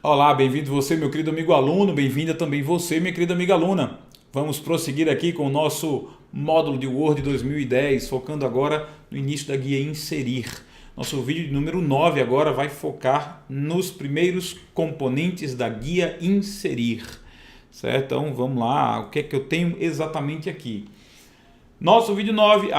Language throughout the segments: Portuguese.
Olá, bem-vindo você, meu querido amigo aluno, bem-vinda também você, minha querida amiga aluna. Vamos prosseguir aqui com o nosso módulo de Word 2010, focando agora no início da guia Inserir. Nosso vídeo número 9 agora vai focar nos primeiros componentes da guia Inserir, certo? Então vamos lá, o que é que eu tenho exatamente aqui? Nosso vídeo 9,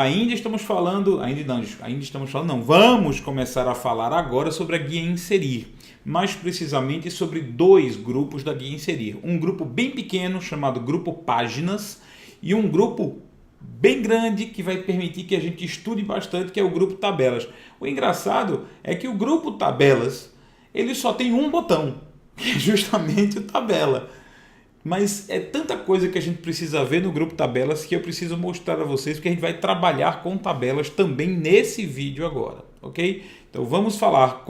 vamos começar a falar agora sobre a guia Inserir, mais precisamente sobre dois grupos da guia Inserir. Um grupo bem pequeno, chamado grupo Páginas, e um grupo bem grande que vai permitir que a gente estude bastante, que é o grupo Tabelas. O engraçado é que o grupo Tabelas, ele só tem um botão, que é justamente o Tabela. Mas é tanta coisa que a gente precisa ver no grupo Tabelas que eu preciso mostrar a vocês, porque a gente vai trabalhar com tabelas também nesse vídeo agora, ok? Então vamos falar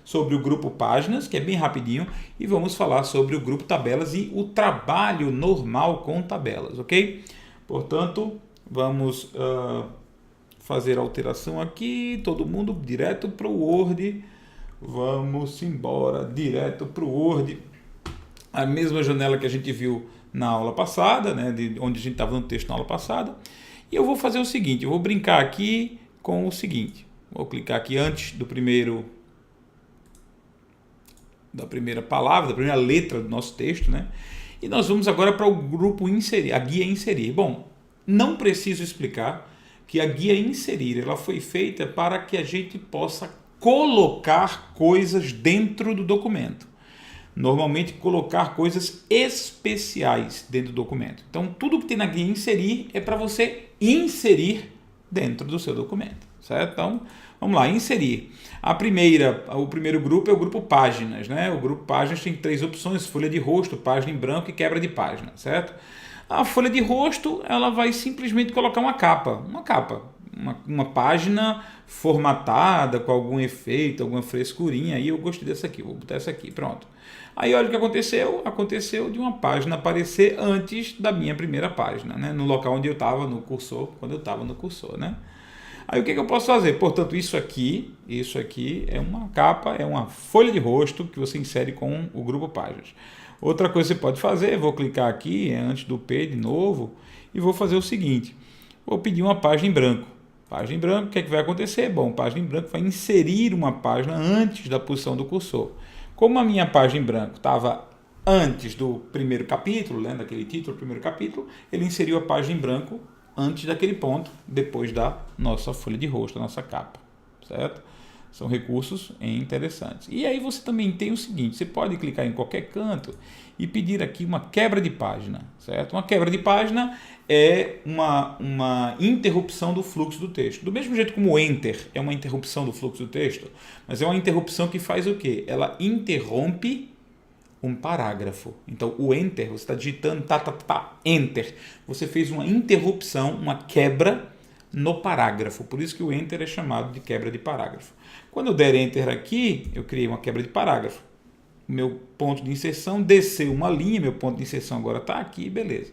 sobre o grupo Páginas, que é bem rapidinho, e vamos falar sobre o grupo Tabelas e o trabalho normal com tabelas, ok? Portanto, vamos fazer a alteração aqui, todo mundo direto para o Word, vamos embora, direto para o Word. A mesma janela que a gente viu na aula passada, né, onde a gente estava no texto na aula passada. E eu vou fazer o seguinte, eu vou brincar aqui com o seguinte. Vou clicar aqui antes da primeira palavra, da primeira letra do nosso texto, né? E nós vamos agora para o grupo Inserir, a guia Inserir. Bom, não preciso explicar que a guia Inserir ela foi feita para que a gente possa colocar coisas dentro do documento. Normalmente colocar coisas especiais dentro do documento. Então, tudo que tem na guia Inserir é para você inserir dentro do seu documento, certo? Então, vamos lá, inserir. O primeiro grupo é o grupo Páginas, né? O grupo Páginas tem três opções: folha de rosto, página em branco e quebra de página, certo? A folha de rosto, ela vai simplesmente colocar uma capa, uma página formatada com algum efeito, alguma frescurinha. Aí eu gostei dessa aqui, vou botar essa aqui, pronto. Aí olha o que aconteceu. Aconteceu de uma página aparecer antes da minha primeira página, né? No local onde eu estava no cursor, quando eu estava no cursor, né? Aí o que eu posso fazer? Portanto, isso aqui é uma capa, é uma folha de rosto que você insere com o grupo Páginas. Outra coisa que você pode fazer, vou clicar aqui antes do P de novo e vou fazer o seguinte. Vou pedir uma página em branco. Página em branco, o que é que vai acontecer? Bom, página em branco vai inserir uma página antes da posição do cursor. Como a minha página em branco estava antes do primeiro capítulo, né, daquele título, primeiro capítulo, ele inseriu a página em branco antes daquele ponto, depois da nossa folha de rosto, da nossa capa, certo? São recursos interessantes. E aí você também tem o seguinte, você pode clicar em qualquer canto e pedir aqui uma quebra de página, certo? Uma quebra de página é uma interrupção do fluxo do texto. Do mesmo jeito como o Enter é uma interrupção do fluxo do texto, mas é uma interrupção que faz o quê? Ela interrompe um parágrafo. Então, o Enter, você está digitando, Enter. Você fez uma interrupção, uma quebra no parágrafo. Por isso que o Enter é chamado de quebra de parágrafo. Quando eu der Enter aqui, eu criei uma quebra de parágrafo. Meu ponto de inserção desceu uma linha, meu ponto de inserção agora está aqui, beleza.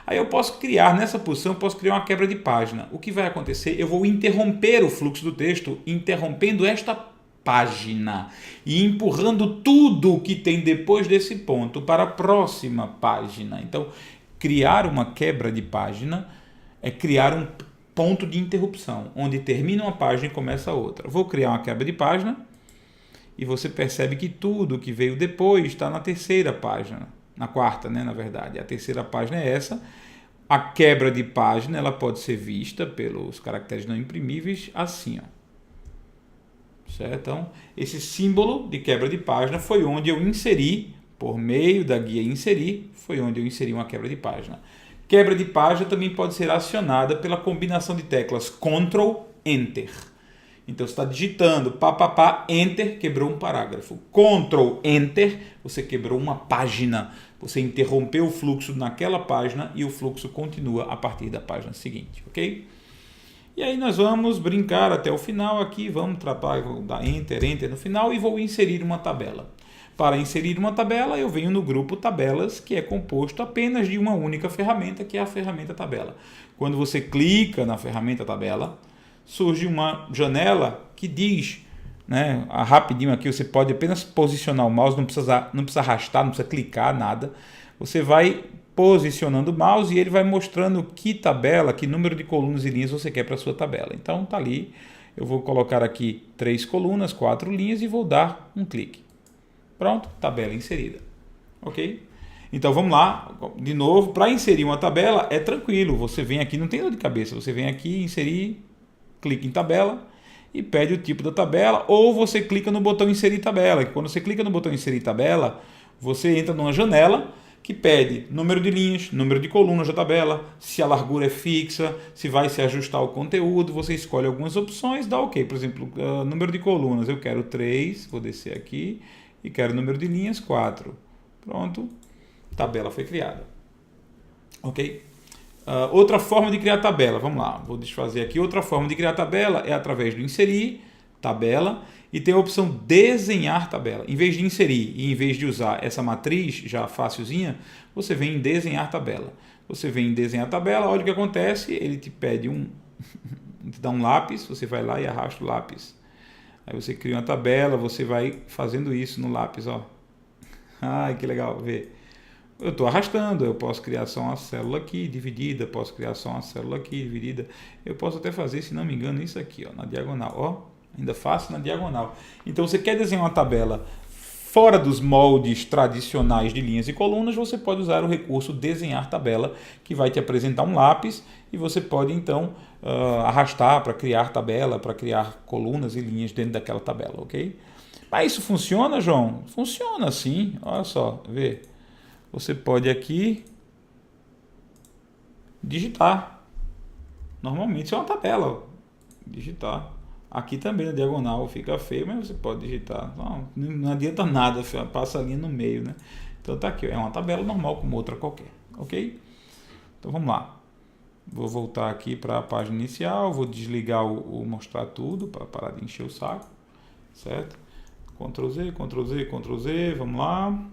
Aí eu posso criar, nessa posição, eu posso criar uma quebra de página. O que vai acontecer? Eu vou interromper o fluxo do texto, interrompendo esta página e empurrando tudo que tem depois desse ponto para a próxima página. Então, criar uma quebra de página é criar um ponto de interrupção, onde termina uma página e começa a outra. Vou criar uma quebra de página e você percebe que tudo que veio depois está na terceira página, na quarta, né, na verdade. A terceira página é essa. A quebra de página ela pode ser vista pelos caracteres não imprimíveis assim, ó. Certo? Então, esse símbolo de quebra de página foi onde eu inseri, por meio da guia Inserir, foi onde eu inseri uma quebra de página. Quebra de página também pode ser acionada pela combinação de teclas Ctrl, Enter. Então, você está digitando, Enter, quebrou um parágrafo. Ctrl, Enter, você quebrou uma página. Você interrompeu o fluxo naquela página e o fluxo continua a partir da página seguinte, ok? E aí nós vamos brincar até o final aqui, vamos trabalhar, vou dar Enter no final e vou inserir uma tabela. Para inserir uma tabela, eu venho no grupo Tabelas, que é composto apenas de uma única ferramenta, que é a ferramenta Tabela. Quando você clica na ferramenta Tabela, surge uma janela que diz né? Rapidinho aqui você pode apenas posicionar o mouse, não precisa arrastar, não precisa clicar, nada. Você vai posicionando o mouse e ele vai mostrando que tabela, que número de colunas e linhas você quer para a sua tabela. Então tá ali, eu vou colocar aqui 3 colunas, 4 linhas e vou dar um clique. Pronto, tabela inserida. Ok? Então vamos lá, de novo, para inserir uma tabela é tranquilo, você vem aqui, não tem dor de cabeça, você vem aqui, inserir, clica em tabela e pede o tipo da tabela, ou você clica no botão inserir tabela, que quando você clica no botão inserir tabela, você entra numa janela que pede número de linhas, número de colunas da tabela, se a largura é fixa, se vai se ajustar o conteúdo, você escolhe algumas opções, dá ok, por exemplo, número de colunas, eu quero 3, vou descer aqui, e quero número de linhas 4, pronto. Tabela foi criada. Ok? Outra forma de criar tabela, vamos lá, vou desfazer aqui. Outra forma de criar tabela é através do inserir, tabela, e tem a opção desenhar tabela. Em vez de inserir e em vez de usar essa matriz já facilzinha, você vem em desenhar tabela. Você vem em desenhar tabela, olha o que acontece, ele te pede te dá um lápis, você vai lá e arrasta o lápis. Aí você cria uma tabela, você vai fazendo isso no lápis, ó. Ai, que legal, ver. Eu estou arrastando, eu posso criar só uma célula aqui, dividida, posso criar só uma célula aqui, dividida. Eu posso até fazer, se não me engano, isso aqui, ó, na diagonal. Ó, ainda faço na diagonal. Então, você quer desenhar uma tabela fora dos moldes tradicionais de linhas e colunas, você pode usar o recurso desenhar tabela, que vai te apresentar um lápis e você pode, então, arrastar para criar tabela, para criar colunas e linhas dentro daquela tabela, ok? Mas isso funciona, João? Funciona sim, olha só, vê. Você pode aqui digitar. Normalmente isso é uma tabela. Ó. Digitar. Aqui também na diagonal fica feio, mas você pode digitar. Não adianta nada, passa a linha no meio, né? Então tá aqui, ó, é uma tabela normal como outra qualquer, ok? Então vamos lá. Vou voltar aqui para a página inicial, vou desligar o mostrar tudo para parar de encher o saco, certo? Ctrl Z, Ctrl Z, Ctrl Z, vamos lá.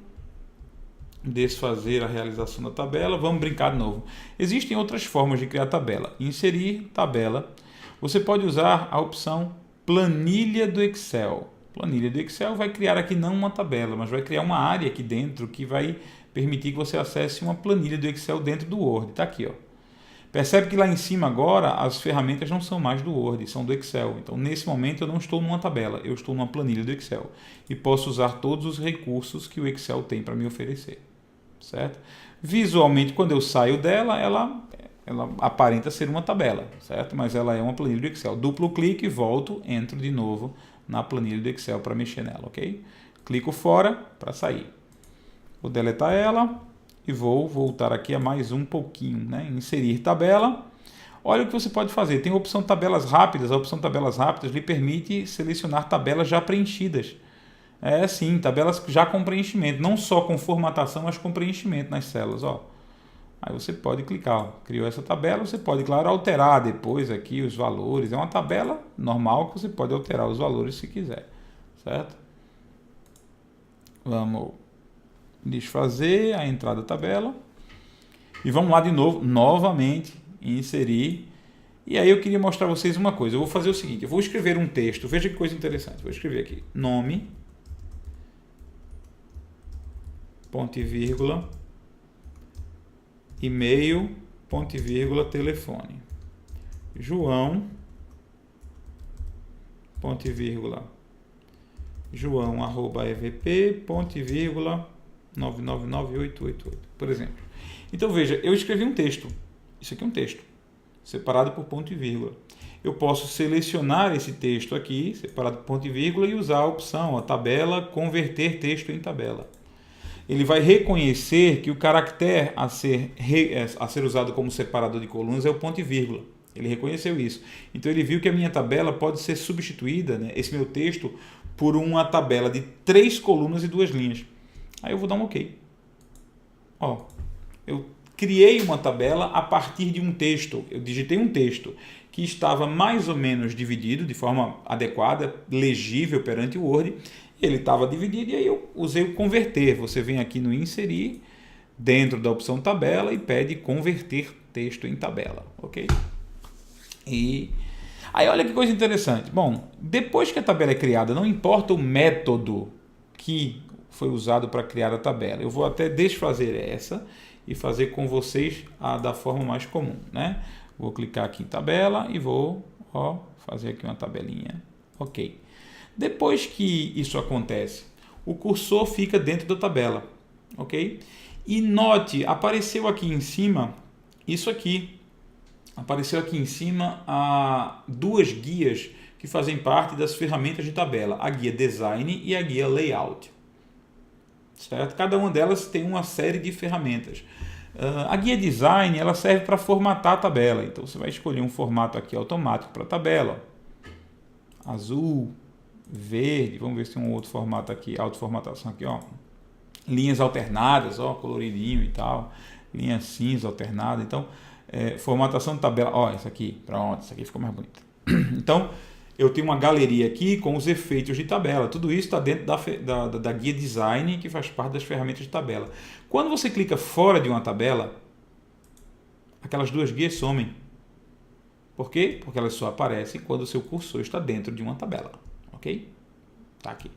Desfazer a realização da tabela, vamos brincar de novo. Existem outras formas de criar tabela. Inserir tabela. Você pode usar a opção planilha do Excel. Planilha do Excel vai criar aqui não uma tabela, mas vai criar uma área aqui dentro que vai permitir que você acesse uma planilha do Excel dentro do Word. Está aqui, ó. Percebe que lá em cima agora as ferramentas não são mais do Word, são do Excel. Então nesse momento eu não estou numa tabela, eu estou numa planilha do Excel. E posso usar todos os recursos que o Excel tem para me oferecer. Certo? Visualmente, quando eu saio dela, ela aparenta ser uma tabela, certo? Mas ela é uma planilha do Excel. Duplo clique, volto, entro de novo na planilha do Excel para mexer nela, ok? Clico fora para sair. Vou deletar ela e vou voltar aqui a mais um pouquinho, né? Inserir tabela. Olha o que você pode fazer. Tem a opção tabelas rápidas. A opção tabelas rápidas lhe permite selecionar tabelas já preenchidas. É sim, tabelas já com preenchimento, não só com formatação, mas com preenchimento nas células, ó. Aí você pode clicar, ó, criou essa tabela, você pode, claro, alterar depois aqui os valores. É uma tabela normal que você pode alterar os valores se quiser, certo? Vamos desfazer a entrada da tabela e vamos lá de novo, novamente, inserir. E aí eu queria mostrar a vocês uma coisa. Eu vou fazer o seguinte, eu vou escrever um texto, veja que coisa interessante. Vou escrever aqui, nome, ponto e vírgula, e-mail, ponto e vírgula, telefone. João, ponto e vírgula, João, arroba evp, ponto e vírgula, 999888, por exemplo. Então veja, eu escrevi um texto. Isso aqui é um texto, separado por ponto e vírgula. Eu posso selecionar esse texto aqui, separado por ponto e vírgula, e usar a opção, a tabela, converter texto em tabela. Ele vai reconhecer que o caractere a ser usado como separador de colunas é o ponto e vírgula. Ele reconheceu isso. Então ele viu que a minha tabela pode ser substituída, né, esse meu texto, por uma tabela de 3 colunas e 2 linhas. Aí eu vou dar um OK. Ó, eu criei uma tabela a partir de um texto. Eu digitei um texto que estava mais ou menos dividido de forma adequada, legível perante o Word. Ele estava dividido e aí eu usei o converter. Você vem aqui no inserir, dentro da opção tabela e pede converter texto em tabela, ok? E Aí olha que coisa interessante. Bom, depois que a tabela é criada, não importa o método que foi usado para criar a tabela. Eu vou até desfazer essa e fazer com vocês da forma mais comum, né? Vou clicar aqui em tabela e vou fazer aqui uma tabelinha. Ok. Depois que isso acontece, o cursor fica dentro da tabela, ok? E note, apareceu aqui em cima isso aqui. Apareceu aqui em cima duas guias que fazem parte das ferramentas de tabela, a guia Design e a guia Layout. Certo? Cada uma delas tem uma série de ferramentas. A guia Design ela serve para formatar a tabela. Então você vai escolher um formato aqui automático para a tabela. Azul, verde, vamos ver se tem um outro formato aqui, autoformatação aqui, ó. Linhas alternadas, ó, coloridinho e tal. Linha cinza alternada. Então, formatação de tabela. Ó, isso aqui, pronto, isso aqui ficou mais bonito. Então, eu tenho uma galeria aqui com os efeitos de tabela. Tudo isso está dentro da guia Design, que faz parte das ferramentas de tabela. Quando você clica fora de uma tabela, aquelas duas guias somem. Por quê? Porque elas só aparecem quando o seu cursor está dentro de uma tabela. Ok? Tá aqui.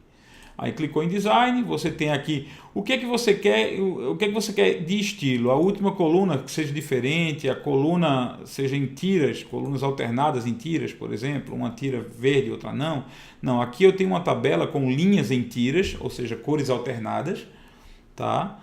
Aí clicou em Design, você tem aqui o que é que você quer, o que é que você quer de estilo. A última coluna que seja diferente, a coluna seja em tiras, colunas alternadas em tiras, por exemplo, uma tira verde, outra não. Não, aqui eu tenho uma tabela com linhas em tiras, ou seja, cores alternadas, tá?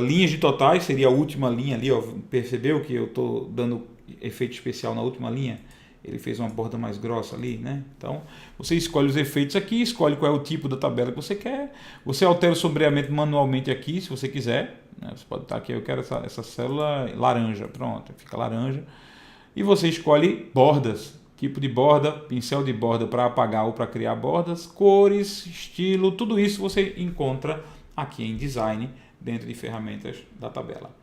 Linhas de totais seria a última linha ali, ó. Percebeu que eu estou dando efeito especial na última linha? Ele fez uma borda mais grossa ali, né? Então, você escolhe os efeitos aqui, escolhe qual é o tipo da tabela que você quer. Você altera o sombreamento manualmente aqui, se você quiser. Né? Você pode estar aqui, eu quero essa célula laranja. Pronto, fica laranja. E você escolhe bordas, tipo de borda, pincel de borda para apagar ou para criar bordas, cores, estilo, tudo isso você encontra aqui em Design, dentro de ferramentas da tabela.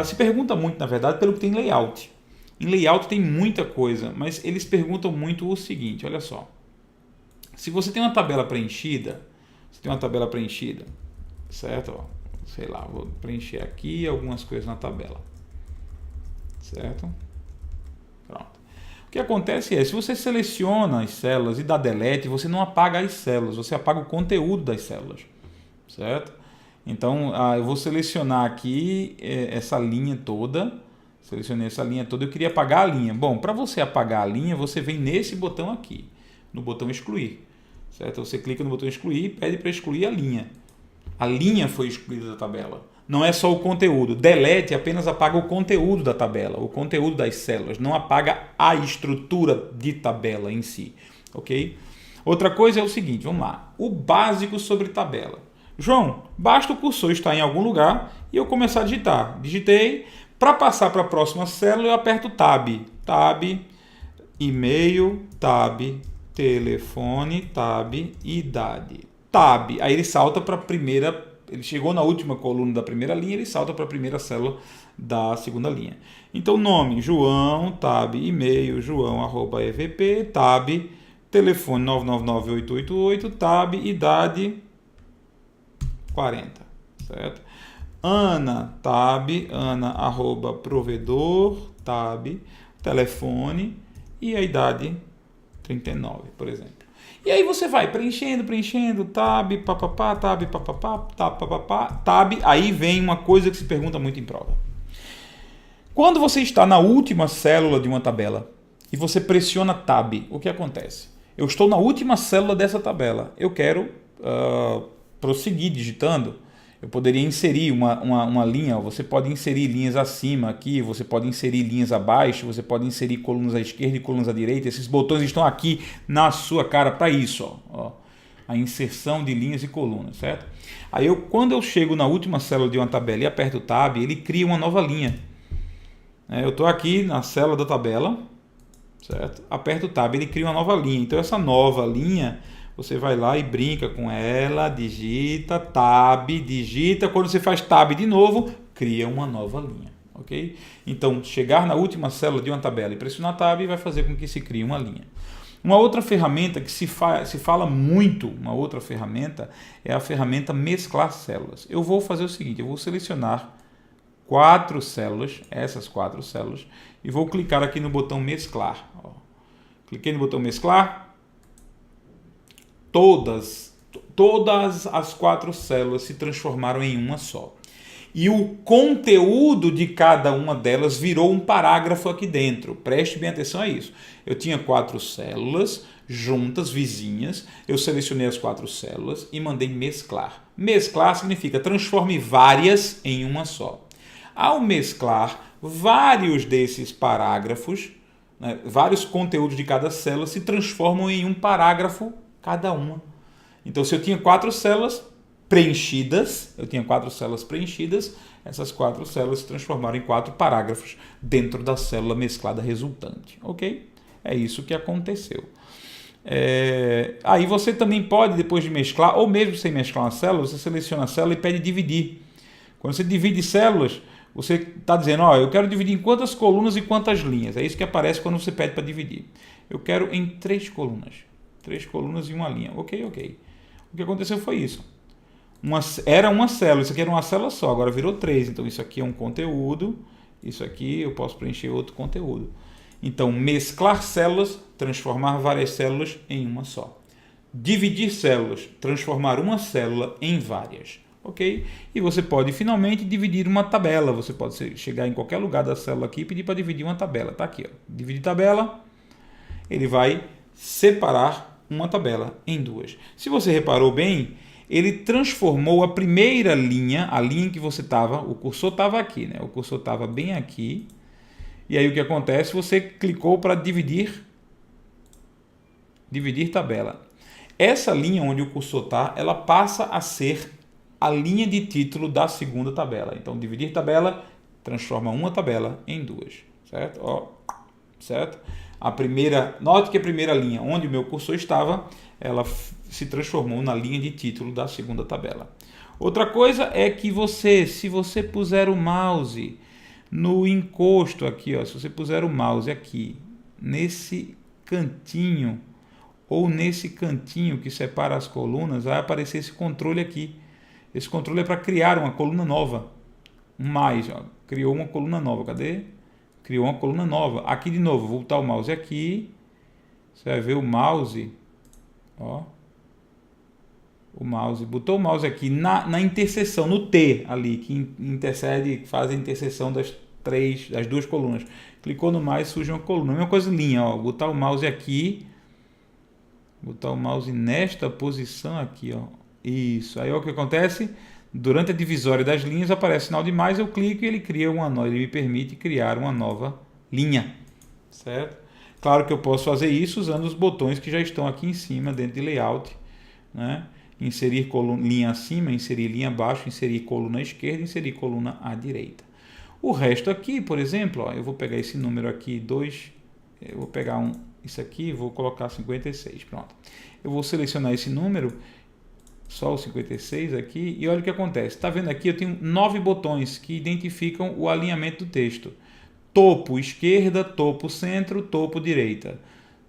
Se pergunta muito, na verdade, pelo que tem layout. Em layout tem muita coisa, mas eles perguntam muito o seguinte, olha só. Se você tem uma tabela preenchida, certo? Ó, sei lá, vou preencher aqui algumas coisas na tabela. Certo? Pronto. O que acontece é, se você seleciona as células e dá delete, você não apaga as células, você apaga o conteúdo das células. Certo? Então, eu vou selecionar aqui essa linha toda. Selecionei essa linha toda, eu queria apagar a linha. Bom, para você apagar a linha, você vem nesse botão aqui, no botão excluir. Certo? Você clica no botão excluir e pede para excluir a linha. A linha foi excluída da tabela. Não é só o conteúdo. Delete apenas apaga o conteúdo da tabela, o conteúdo das células. Não apaga a estrutura de tabela em si. Ok? Outra coisa é o seguinte, vamos lá. O básico sobre tabela. João, basta o cursor estar em algum lugar e eu começar a digitar. Digitei. Para passar para a próxima célula, eu aperto Tab. Tab, e-mail, Tab, telefone, Tab, idade. Tab. Aí ele salta para a primeira, ele chegou na última coluna da primeira linha, ele salta para a primeira célula da segunda linha. Então, nome, João, Tab, e-mail, joão@evp, Tab, telefone 999888, Tab, idade 40, certo? Ana, tab, Ana, @provedor, tab, telefone e a idade 39, por exemplo. E aí você vai preenchendo, tab, papapá, tab, papapá, tab, papapá, tab. Aí vem uma coisa que se pergunta muito em prova. Quando você está na última célula de uma tabela e você pressiona tab, o que acontece? Eu estou na última célula dessa tabela, eu quero prosseguir digitando. Eu poderia inserir uma linha, você pode inserir linhas acima aqui, você pode inserir linhas abaixo, você pode inserir colunas à esquerda e colunas à direita. Esses botões estão aqui na sua cara para isso, ó. A inserção de linhas e colunas, certo? Aí quando eu chego na última célula de uma tabela e aperto o Tab, ele cria uma nova linha. Eu estou aqui na célula da tabela, certo? Aperto o Tab, ele cria uma nova linha. Então essa nova linha, você vai lá e brinca com ela, digita, Tab, digita. Quando você faz Tab de novo, cria uma nova linha, ok? Então, chegar na última célula de uma tabela e pressionar Tab vai fazer com que se crie uma linha. Uma outra ferramenta que se fala muito, uma outra ferramenta, é a ferramenta mesclar células. Eu vou fazer o seguinte, eu vou selecionar 4 células, essas 4 células, e vou clicar aqui no botão mesclar, ó. Cliquei no botão mesclar. Todas as 4 células se transformaram em uma só. E o conteúdo de cada uma delas virou um parágrafo aqui dentro. Preste bem atenção a isso. Eu tinha 4 células juntas, vizinhas. Eu selecionei as 4 células e mandei mesclar. Mesclar significa transforme várias em uma só. Ao mesclar, vários desses parágrafos, né, vários conteúdos de cada célula se transformam em um parágrafo cada uma. Então, se eu tinha 4 células preenchidas, essas 4 células se transformaram em 4 parágrafos dentro da célula mesclada resultante, ok? É isso que aconteceu. Aí você também pode, depois de mesclar, ou mesmo sem mesclar uma célula, você seleciona a célula e pede dividir. Quando você divide células, você está dizendo, eu quero dividir em quantas colunas e quantas linhas. É isso que aparece quando você pede para dividir. Eu quero em 3 colunas. 3 colunas e uma linha. Ok. O que aconteceu foi isso. Era uma célula, isso aqui era uma célula só, agora virou 3. Então isso aqui é um conteúdo, isso aqui eu posso preencher outro conteúdo. Então mesclar células, transformar várias células em uma só. Dividir células, transformar uma célula em várias. Ok? E você pode finalmente dividir uma tabela. Você pode chegar em qualquer lugar da célula aqui e pedir para dividir uma tabela. Está aqui, dividir tabela, ele vai separar uma tabela em 2. Se você reparou bem, ele transformou a primeira linha, a linha em que você estava, o cursor estava aqui, né? O cursor estava bem aqui. E aí o que acontece? Você clicou para dividir tabela. Essa linha onde o cursor está, ela passa a ser a linha de título da segunda tabela. Então, dividir tabela transforma uma tabela em 2, certo? Certo? Note que a primeira linha, onde o meu cursor estava, ela se transformou na linha de título da segunda tabela. Outra coisa é que se você puser o mouse no encosto aqui, se você puser o mouse aqui, nesse cantinho, ou nesse cantinho que separa as colunas, vai aparecer esse controle aqui. Esse controle é para criar uma coluna nova. Criou uma coluna nova. Cadê? Criou uma coluna nova. Aqui de novo, vou botar o mouse aqui. Você vai ver o mouse. Botou o mouse aqui na interseção, no T ali, que faz a interseção das 2 colunas. Clicou no mais, surge uma coluna. A mesma coisa linha, botar o mouse aqui. Botar o mouse nesta posição aqui, Isso. Aí o que acontece? Durante a divisória das linhas aparece sinal de mais, eu clico e ele me permite criar uma nova linha, certo? Claro que eu posso fazer isso usando os botões que já estão aqui em cima dentro de layout, né? Inserir linha acima, inserir linha abaixo, inserir coluna à esquerda, inserir coluna à direita. O resto aqui, por exemplo, eu vou pegar esse número aqui, 2, eu vou pegar isso aqui, vou colocar 56, pronto. Eu vou selecionar esse número, só o 56 aqui, e olha o que acontece. Está vendo aqui, eu tenho 9 botões que identificam o alinhamento do texto. Topo esquerda, topo centro, topo direita.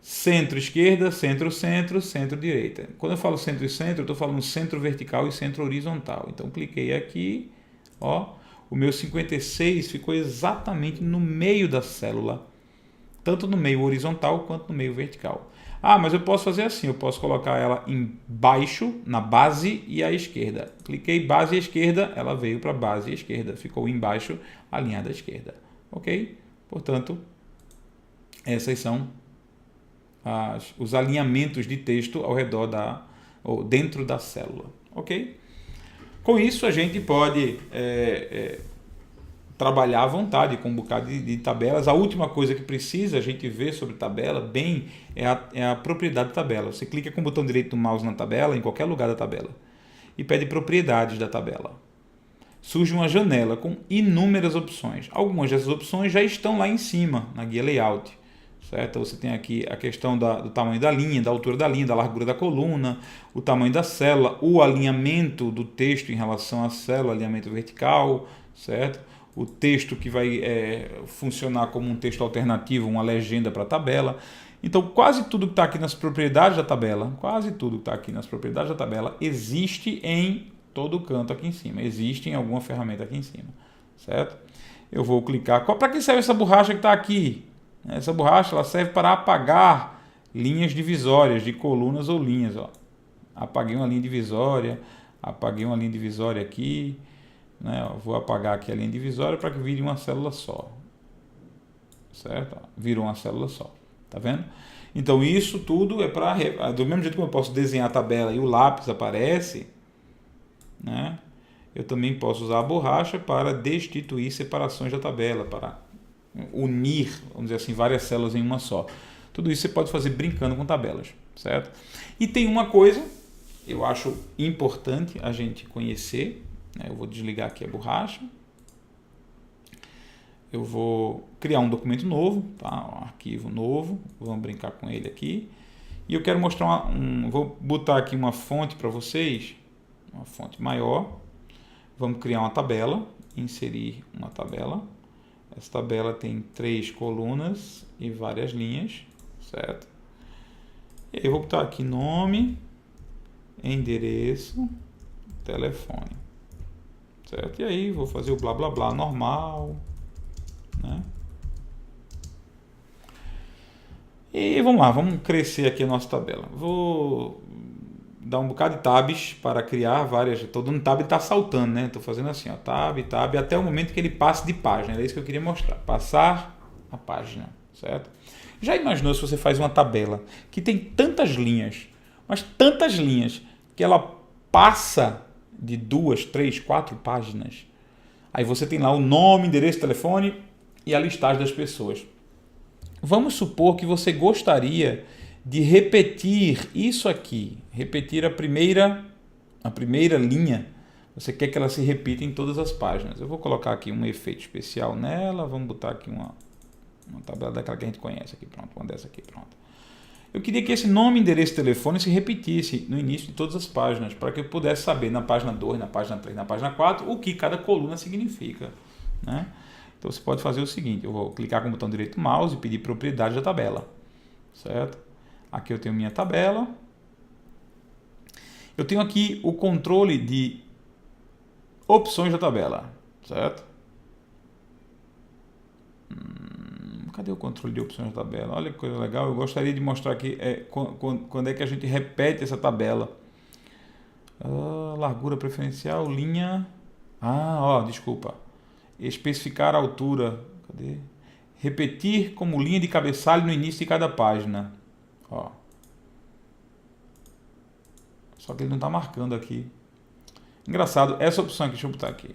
Centro esquerda, centro centro, centro direita. Quando eu falo centro e centro, eu estou falando centro vertical e centro horizontal. Então cliquei aqui, o meu 56 ficou exatamente no meio da célula, tanto no meio horizontal quanto no meio vertical. Mas eu posso fazer assim, eu posso colocar ela embaixo, na base e à esquerda. Cliquei base à esquerda, ela veio para base à esquerda, ficou embaixo, alinhada à esquerda. Ok? Portanto, essas são os alinhamentos de texto ao redor ou dentro da célula. Ok? Com isso, a gente pode trabalhar à vontade com um bocado de tabelas. A última coisa que precisa a gente ver sobre tabela é a propriedade da tabela. Você clica com o botão direito do mouse na tabela, em qualquer lugar da tabela, e pede propriedades da tabela. Surge uma janela com inúmeras opções. Algumas dessas opções já estão lá em cima, na guia layout. Certo? Você tem aqui a questão do tamanho da linha, da altura da linha, da largura da coluna, o tamanho da célula, o alinhamento do texto em relação à célula, alinhamento vertical, certo? O texto que vai funcionar como um texto alternativo, uma legenda para a tabela. Então, quase tudo que está aqui nas propriedades da tabela, existe em todo canto aqui em cima, existe em alguma ferramenta aqui em cima, certo? Eu vou clicar. Para que serve essa borracha que está aqui? Essa borracha ela serve para apagar linhas divisórias de colunas ou linhas. Ó. Apaguei uma linha divisória, apaguei uma linha divisória aqui, né? Vou apagar aqui a linha divisória para que vire uma célula só. Certo? Virou uma célula só. Tá vendo? Então isso tudo é para... Do mesmo jeito que eu posso desenhar a tabela e o lápis aparece, né? Eu também posso usar a borracha para destituir separações da tabela, para unir, vamos dizer assim, várias células em uma só. Tudo isso você pode fazer brincando com tabelas, certo? E tem uma coisa, eu acho importante a gente conhecer, né? Eu vou desligar aqui a borracha. Eu vou criar um documento novo, tá? Um arquivo novo, vamos brincar com ele aqui. E eu quero mostrar, vou botar aqui uma fonte para vocês, uma fonte maior. Vamos criar uma tabela, inserir uma tabela. Essa tabela tem 3 colunas e várias linhas, certo? E aí eu vou botar aqui nome, endereço, telefone, certo? E aí vou fazer o blá blá blá normal, né? E vamos lá, vamos crescer aqui a nossa tabela. Vou dar um bocado de tabs para criar várias. Estou dando tab e está saltando, né? Estou fazendo assim, ó, tab, até o momento que ele passe de página. Era isso que eu queria mostrar. Passar a página, certo? Já imaginou se você faz uma tabela que tem tantas linhas, mas tantas linhas, que ela passa de 2, 3, 4 páginas? Aí você tem lá o nome, endereço, telefone e a listagem das pessoas. Vamos supor que você gostaria de repetir isso aqui, repetir a primeira linha. Você quer que ela se repita em todas as páginas. Eu vou colocar aqui um efeito especial nela, vamos botar aqui uma tabela daquela que a gente conhece aqui, pronto, uma dessa aqui, pronto. Eu queria que esse nome, endereço e telefone se repetisse no início de todas as páginas, para que eu pudesse saber na página 2, na página 3, na página 4, o que cada coluna significa, né? Então você pode fazer o seguinte, eu vou clicar com o botão direito do mouse e pedir propriedade da tabela, certo? Aqui eu tenho minha tabela. Eu tenho aqui o controle de opções da tabela, certo? Cadê o controle de opções da tabela? Olha que coisa legal. Eu gostaria de mostrar aqui quando é que a gente repete essa tabela. Largura preferencial, linha... desculpa. Especificar a altura. Cadê? Repetir como linha de cabeçalho no início de cada página. Ó. Só que ele não está marcando aqui. Engraçado, essa opção aqui, deixa eu botar aqui.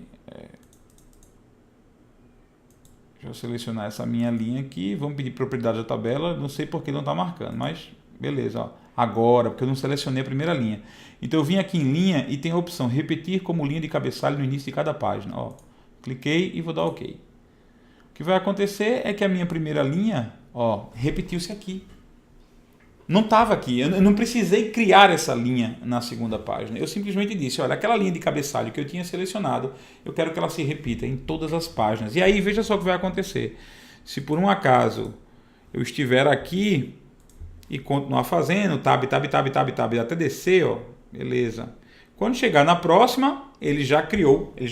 Deixa eu selecionar essa minha linha aqui. Vamos pedir propriedade da tabela. Não sei porque não está marcando, mas beleza. Ó. Agora, porque eu não selecionei a primeira linha. Então eu vim aqui em linha e tem a opção repetir como linha de cabeçalho no início de cada página. Ó. Cliquei e vou dar OK. O que vai acontecer é que a minha primeira linha, ó, repetiu-se aqui. Não estava aqui, eu não precisei criar essa linha na segunda página. Eu simplesmente disse, olha, aquela linha de cabeçalho que eu tinha selecionado, eu quero que ela se repita em todas as páginas. E aí, veja só o que vai acontecer. Se por um acaso eu estiver aqui e continuar fazendo, tab, até descer, ó, beleza. Quando chegar na próxima, ele já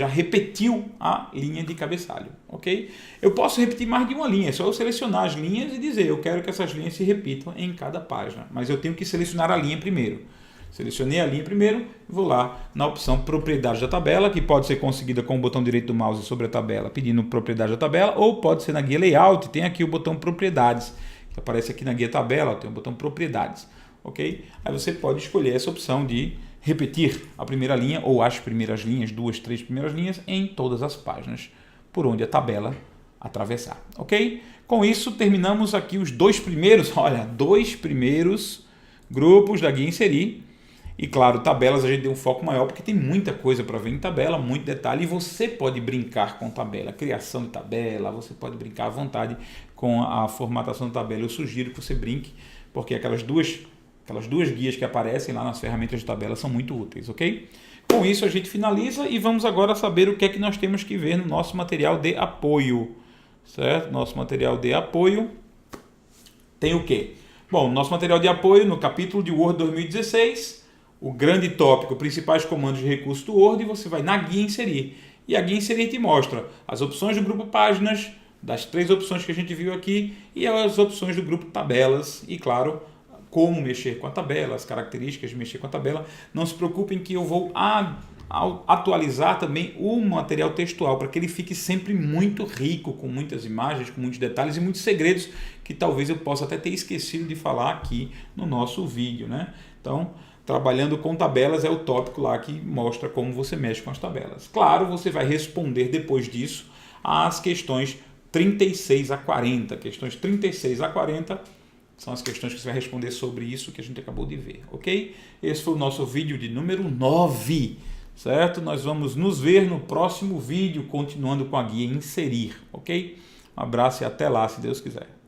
repetiu a linha de cabeçalho, ok? Eu posso repetir mais de uma linha, é só eu selecionar as linhas e dizer, eu quero que essas linhas se repitam em cada página, mas eu tenho que selecionar a linha primeiro. Selecionei a linha primeiro, vou lá na opção propriedade da tabela, que pode ser conseguida com o botão direito do mouse sobre a tabela, pedindo propriedade da tabela, ou pode ser na guia layout, tem aqui o botão propriedades, que aparece aqui na guia tabela, tem o botão propriedades, ok? Aí você pode escolher essa opção de repetir a primeira linha ou as primeiras linhas, 2, 3 primeiras linhas em todas as páginas por onde a tabela atravessar, ok? Com isso terminamos aqui os dois primeiros grupos da guia inserir. E claro, tabelas a gente deu um foco maior porque tem muita coisa para ver em tabela, muito detalhe, e você pode brincar com tabela, criação de tabela, você pode brincar à vontade com a formatação da tabela. Eu sugiro que você brinque, porque aquelas duas guias que aparecem lá nas ferramentas de tabela são muito úteis, ok? Com isso a gente finaliza e vamos agora saber o que é que nós temos que ver no nosso material de apoio, certo? Nosso material de apoio tem o quê? Bom, nosso material de apoio no capítulo de Word 2016, o grande tópico, principais comandos de recurso do Word, e você vai na guia inserir. E a guia inserir te mostra as opções do grupo páginas, das 3 opções que a gente viu aqui, e as opções do grupo tabelas, e claro, como mexer com a tabela, as características de mexer com a tabela. Não se preocupem que eu vou atualizar também o material textual para que ele fique sempre muito rico, com muitas imagens, com muitos detalhes e muitos segredos que talvez eu possa até ter esquecido de falar aqui no nosso vídeo, né? Então, trabalhando com tabelas é o tópico lá que mostra como você mexe com as tabelas. Claro, você vai responder depois disso às questões 36 a 40. Questões 36 a 40 são as questões que você vai responder sobre isso que a gente acabou de ver, ok? Esse foi o nosso vídeo de número 9, certo? Nós vamos nos ver no próximo vídeo, continuando com a guia Inserir, ok? Um abraço e até lá, se Deus quiser.